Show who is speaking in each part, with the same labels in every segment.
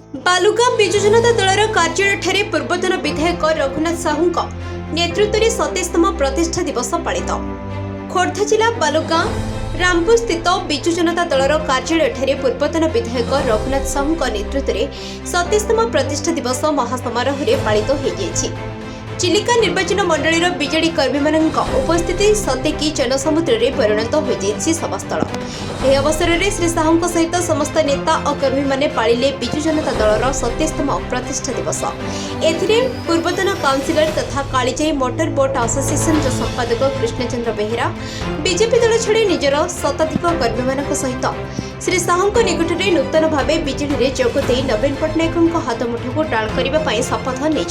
Speaker 1: बालुगां बिजु जनता दलर कार्यालय पूर्वतन विधायक रघुनाथ साहू नेतृत्व में 27तम प्रतिष्ठा दिवस पालित। खोर्धा जिला बालुगां रामपुर स्थित बिजु जनता दलर कार्यालय पूर्वतन विधायक रघुनाथ साहू नेतृत्व में 27तम प्रतिष्ठा दिवस महासमारोह पालित हो। चिलिका निर्वाचन मंडल बीजेडी कर्मी उपस्थिति सतेकी जनसमुद्र में परिणत हो सभास्थल। यह अवसर में श्री साहू सहित समस्त नेता और कर्मी माने पालिले बिजु जनता दलर 27तम प्रतिष्ठा दिवस। एथिरे पूर्वतन काउंसिलर तथा कालीजाई मोटर बोट एसोसिएशन संपादक कृष्णचंद्र बेहेरा बीजेपी दल छाड़ी निजर शताधिक कर्मी सहित श्री साहू निकट में नूतन भाव बीजेडी में जोगदे नवीन पट्टनायक हाथ मुठू टाण करने शपथ नहीं।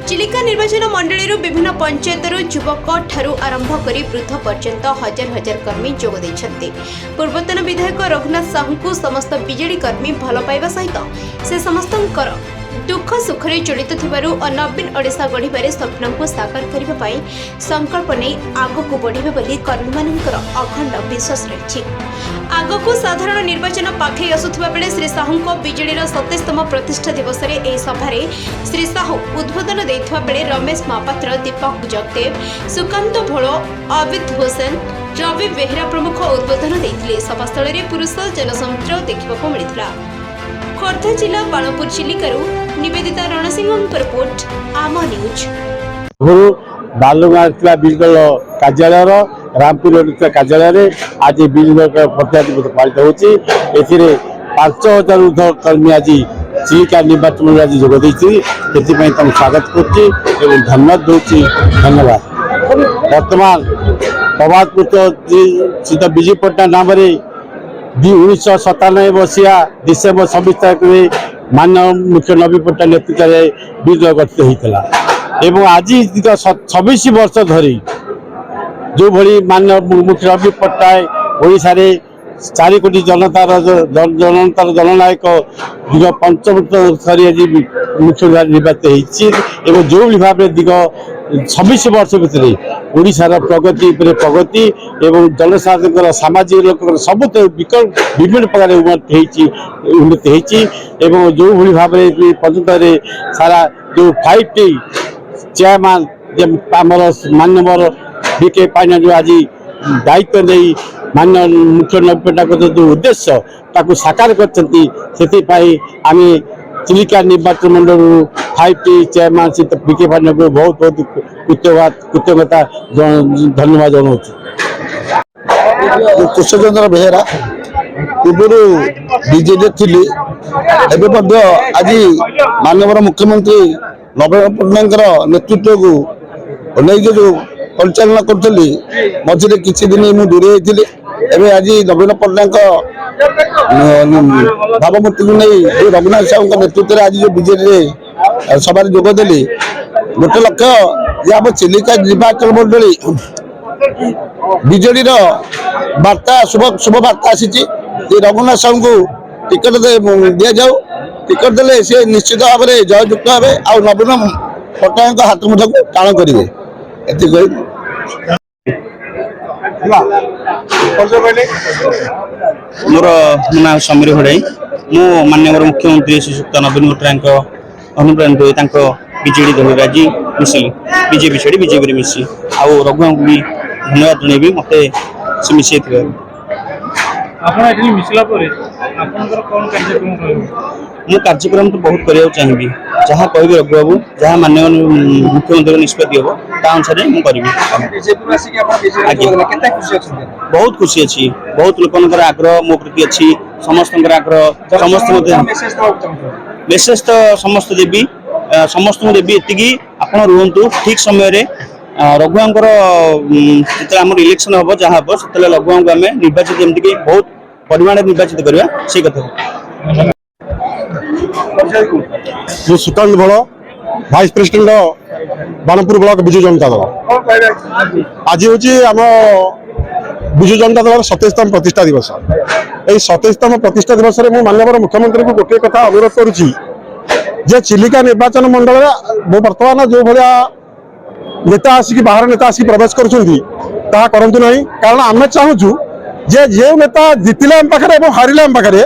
Speaker 1: चिलिका निर्वाचन मंडल विभिन्न पंचायतर युवक ठारू आरंभ कर वृद्ध पर्यंत हजार हजार कर्मी जोग देइछन्ते। पूर्वतन विधायक रघुनाथ साहू को समस्त बीजेडी कर्मी भल पाइबा सहित से समस्तंकर दुख सुखरे जड़ित थिबारु और नवीन ओडिशा गढ़िबारे स्वप्न को साकार करने पाई संकल्प नहीं आगक बढ़े बोली कर्मी मानकर अखंड विश्वास रही। आगक साधारण निर्वाचन पाखे आसुथिबा बेले श्री साहू को बीजेडी 27तम प्रतिष्ठा दिवस रे ए सभारे श्री साहू उद्बोधन देथिबा बेले रमेश महापात्र, दीपक जगदेव, सुकांत भोलो, अविद होसेन, रवि बेहेरा प्रमुख उद्बोधन देथिले। सभास्थल रे पुरुष जनसमुद्र देखिबाको मिलिथिला। खोर्धा जिला बाणपुर चिलिकारु निवेदिता रणसिंह रिपोर्ट आम न्यूज।
Speaker 2: बालुगां बिजल कार्यालय रामपुर कार्यालय आज बिजल प्रतिष्ठा दिवस पालित होती। 5000 ऊर्ध कर्मी आज चिलिका निर्वाचन में आज जोग देती स्वागत कर धन्यवाद दूसरी। धन्यवाद। वर्तमान प्रभातपुर स्थित विजु पट्टनायक नाम 1997 मसीहा डिसेम्बर 26 तारीख में माननीय मुख्य नवीन पट्टनायक नेतृत्व में विजय गठित होता एवं आज 26 वर्ष धरी जो भली माननीय मुख्य नवीन पट्टनायक ओडिशा रे 4 कोटी जनतार जननायक दिग पंचम थरी आज मुख्य निर्वाचित होती जो भाव में दिग 26 वर्ष भितर ओडिशार प्रगति प्रगति एवं जनसाधारण सामाजिक लोक सब विभिन्न प्रकार उन्नति होती जो भाव में पर्यंत सारा जो 5टी चेयरमैन आमर मान्यवर बीके पाइना जो आज दायित्व नहीं मान्य मुख्य नवीन जो उद्देश्य ताकू साकार कर चिलिका निर्वाचन मंडल 5टी चेयरमैन बीके पाइना को बहुत बहुत कृतज्ञता धन्यवाद जनाऊँ।
Speaker 3: कृष्णचंद्र बेहेरा पूर्व बीजेडी थी आज माननीय मुख्यमंत्री नवीन पट्टनायक नेतृत्व को नहीं जो परिचालना करी मझे किसी दिन मुझे दूरे एवं आज नवीन पट्टनायक भावमूर्ति को नहीं रघुनाथ साहू नेतृत्व में आज जो बीजेडी सभा जोगदेली गोटे लक्ष्य जे आम चिलिका निर्वाचन मंडली बीजेडी वार्ता शुभ वार्ता आसी रघुनाथ साहू को टिकट दि जाऊ। टिकट देले सी निश्चित भाव में जययुक्त हे आ नवीन पट्टनायक हाथ मुठ को टाण करेंगे।
Speaker 4: मोर ना समीर भड़ाई मु माननीय मुख्यमंत्री श्रीयुक्त नवीन पट्टनायक अनुप्राणित हो बीजेडी दल आज मिसिली बीजेपी छाड़ी बीजेपी मिसी आउ रघुआ को भी धन्यवाद जनइबी मत से मिसई मु कार्यक्रम तो बहुत करने चाहिए जहाँ कह रघु बाबू जहाँ माननीय मुख्यमंत्री निष्पत्ति हम अनुसार मुझे बहुत खुशी अच्छी बहुत लोक आग्रह मो प्रति अच्छी समस्त आग्रह समस्त विशेष तो समस्त देवी समस्त देवी एति आप रुहतु ठीक समय रघुआंकर जो आम इलेक्शन हम जहाँ हम से रघुआ को आम निर्वाचित जमीक बहुत परिमाण निर्वाचित करवा से कथा।
Speaker 3: जो सुकांत भोल vice president Banapur block Biju Janata Dal आज हूँ आम बिजु जनता दल 27तम प्रतिष्ठा दिवस। यही 27तम प्रतिष्ठा दिवस में माननीय मुख्यमंत्री को गोटे कथा अनुरोध करुच्ची जे चिलिका निर्वाचन मंडल बर्तमान जो भाया नेता आसिक बाहर नेता आसिक प्रवेश करूँ ना कारण आम चाहूँ जे जो नेता जितिले आम पाखे हारिले आम पाखे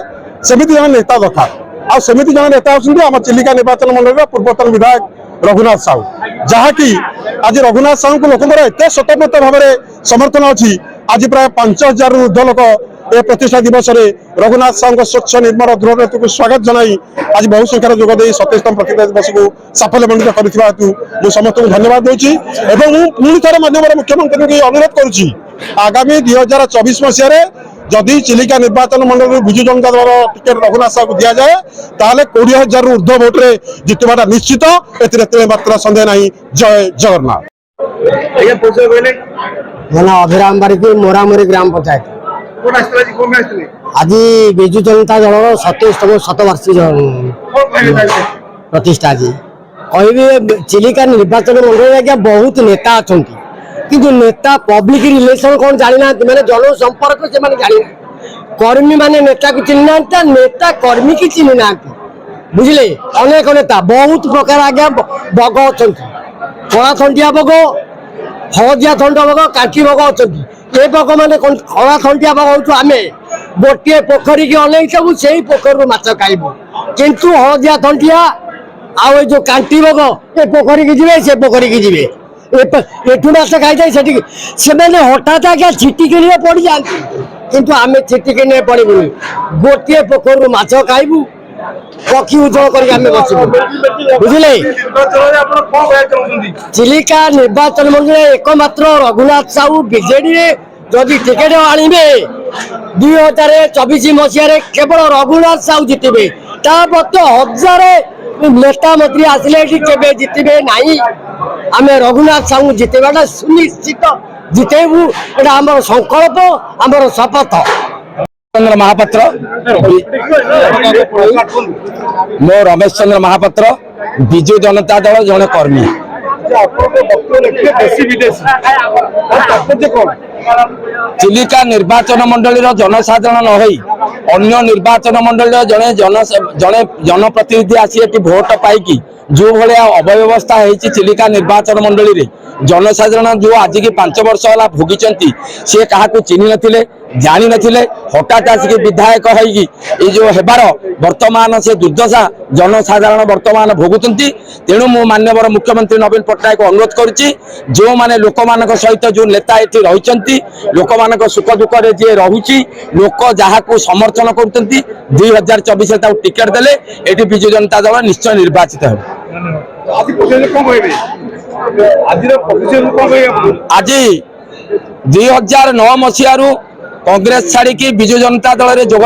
Speaker 3: सेमती जन नेता दरकार सेमती जन नेता होती आम चिलिका निर्वाचन मंडल पूर्वतन विधायक रघुनाथ साहू जहाँकि आज रघुनाथ साहू को लोक एत स्वतंत्र भाव में समर्थन अच्छी आज प्राय 5000 ऊर्ध लोक ए प्रतिष्ठा दिवस में रघुनाथ साहू स्वच्छ निर्मल दृढ़ नीति को स्वागत जनाई आज बहु संख्यार जोगदे 27तम प्रतिष्ठा दिवस को साफल्यमंडित कर समस्त को धन्यवाद दूसरी पुणी थे माननीय मुख्यमंत्री को अनुरोध करुच्ची आगामी 2024 मसीह जदि चिलिका निर्वाचन मंडल विजु जनता दल टिकेट रघुनाथ साहू को दि जाए ताले 20,000 ऊर्ध भोट्रे जितवाटा निश्चित एमात्र सन्देह नहीं। जय जगन्नाथ।
Speaker 5: अभिराम बारिकी मोरामुरी ग्राम पंचायत आज विजु जनता दल 27तम शतवार्षिक प्रतिष्ठा आज कह चिलिका निर्वाचन मंडल आज्ञा बहुत नेता अच्छा किंतु नेता पब्लिक रिलेशन कौन जानी ना माने जन संपर्क से माने जानी कर्मी माने नेता को चिन्ह ना नेता कर्मी की चिन्ह ना बुझले अनेक नेता बहुत प्रकार आज्ञा बग अच्छा कला थंडिया बग हलदिया थंड बग काठी बग अच्छा ये बग मैंने कला थंडिया बग हूँ आम गोटे पोखरी की अनेक सब से पोखर माछ खाइबू किंतु हलदिया थंडिया आउ जो कांटी बग ये पोखरी की जीवे से पोखरी की जीवे एठू माछ खाई से हठात आज्ञा छिटिक पड़ जाती किंतु आम छिटिक पड़बूनी गोटे पोखर माछ खाइबू पक्षी उज्जवल कर बुझे चिलिका निर्वाचन मंडल एकमात्र रघुनाथ साहू बीजेडी जदि टिकेट आनिबे 2024 मसीह केवल रघुनाथ साहू जितबे हजार नेता मंत्री आसिले केबे जितबे नहीं आम रघुनाथ साहू जितेबाटा सुनिश्चित जितेबू एटा आमर संकल्प आमर शपथ।
Speaker 2: चंद्र महापात्र मो रमेश चंद्र महापात्र विजु जनता दल जड़े कर्मी चिलिका निर्वाचन मंडल जनसाधारण न होई अन्य निर्वाचन मंडल जड़े जड़े जनप्रतिनिधि आसी भोट पाई जो भाया अव्यवस्था होती चिलिका निर्वाचन मंडल रे जनसाधारण जो आज की 5 वर्ष है भोगी सी क्या चिन्ह नथिले जानी नथिले हठात आसिक विधायक हो जो हेबार वर्तमान से दुर्दशा जनसाधारण वर्तमान भोगुंट तेणु मु माननीय मुख्यमंत्री नवीन पट्टनायक अनुरोध करुच्ची जो माने लोक मान सहित जो नेता ये रही लोक मान सुख दुख जी रही लोक जहाँ को समर्थन कर 2024 टिकेट देले ये विजु जनता दल निश्चय निर्वाचित हो। आज 2009 मसीह कांग्रेस छाड़ी विजु जनता दल में जोग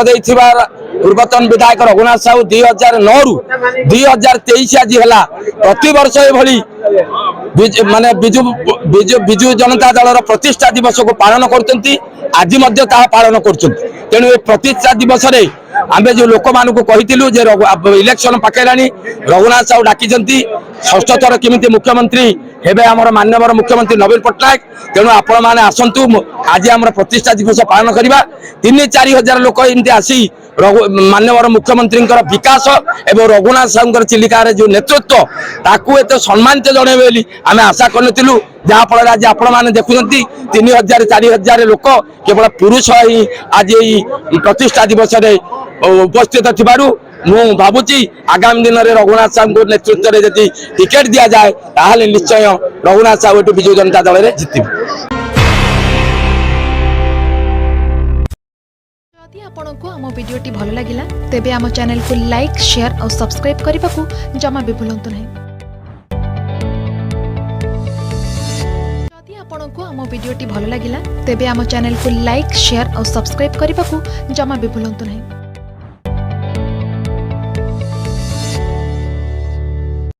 Speaker 2: पूर्वतन विधायक रघुनाथ साहू 2009 रु 2023 आज है प्रति वर्ष ये माने विजु जनता दल प्रतिष्ठा दिवस को पालन कर आज पालन कर तेणु प्रतिष्ठा दिवस रे आम जो लोक मान कहलु इलेक्शन पाकेलानी रघुनाथ साहू डाकी षष्ठ थर केमी मुख्यमंत्री हेबे आमर माननीय मुख्यमंत्री नवीन पट्टनायक तेणु आपण मैंने आसतु आज आम प्रतिष्ठा दिवस पालन करवा 3-4 हजार लोक एमती आसी माननीय मुख्यमंत्री विकास एवं रघुनाथ साहू चिलिकार जो नेतृत्व ताकू एत सम्मानित जन बोली आम आशा करूँ जहाँफल आज आपण मैंने देखुं 3,000-4,000 लोक केवल पुरुष ही आज यही प्रतिष्ठा दिवस उपस्थित थिबारु मु भावुची आगामी दिन में रघुनाथ साहू नेतृत्व में यदि टिकेट दि जाए ताहले निश्चय रघुनाथ साहू विजु जनता दल में जितबे।
Speaker 6: यदि आपंक आम भिडी भल लगा तेब आम चैनल को लाइक शेयर और सब्सक्राइब करने को जमा भी भूलु नहीं। यदि आपंक आम भिडी भल लगा तेब आम चैनल को लाइक शेयर और सब्सक्राइब करने को जमा भी भूलु नहीं।